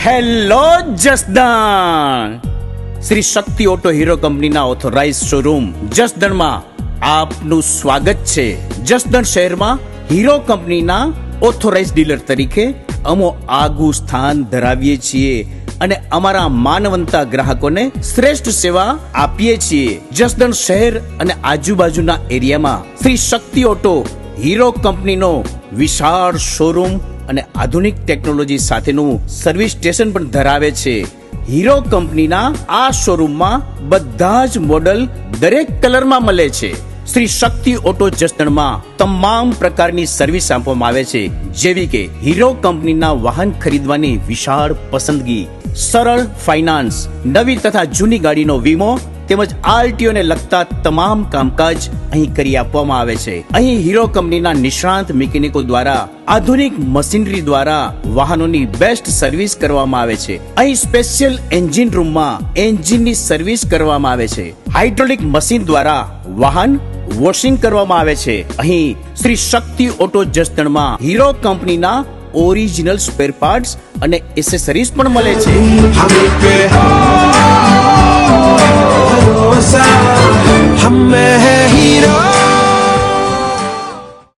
Hello Jasdan, Shri શક્તિ auto hero કંપનીના authorise showroom જસદણમાં આપનું સ્વાગત છે. જસદણ શહેરમાં હીરો કંપનીના ઓથોરાઇઝ ડીલર તરીકે અમો આગવું સ્થાન ધરાવીએ છીએ અને અમારા માનવંતા ગ્રાહકોને શ્રેષ્ઠ સેવા આપીએ છીએ. જસદણ શહેર અને આજુબાજુના એરિયામાં શ્રી શક્તિ ઓટો હીરો કંપનીનો વિશાળ શોરૂમ અને આધુનિક ટેકનોલોજી સાથેનું સર્વિસ સ્ટેશન પણ ધરાવે છે. હીરો કંપનીના આ શોરૂમમાં બધા જ મોડલ દરેક કલરમાં મળે છે. શ્રી શક્તિ ઓટો જસદણમાં તમામ પ્રકારની સર્વિસ આપવામાં આવે છે, જેવી કે હીરો કંપનીના વાહન ખરીદવાની વિશાળ પસંદગી, સરળ ફાઇનાન્સ, નવી તથા જૂની ગાડીનો વીમો તેમજ આરટીઓ ને લગતા તમામ કામકાજ અહીં કરી આપવામાં આવે છે. અહીં હીરો કંપનીના નિષ્ણાંત મિકેનિકો દ્વારા આધુનિક મશીનરી દ્વારા વાહનોની બેસ્ટ સર્વિસ કરવામાં આવે છે. અહીં સ્પેશિયલ એન્જિન રૂમમાં એન્જિનની સર્વિસ કરવામાં આવે છે. હાઇડ્રોલિક મશીન દ્વારા વાહન વોશિંગ કરવામાં આવે છે. અહીં શ્રી શક્તિ ઓટો જસદણમાં હીરો કંપનીના ઓરિજિનલ સ્પેર પાર્ટ્સ અને એસેસરીઝ પણ મળે છે.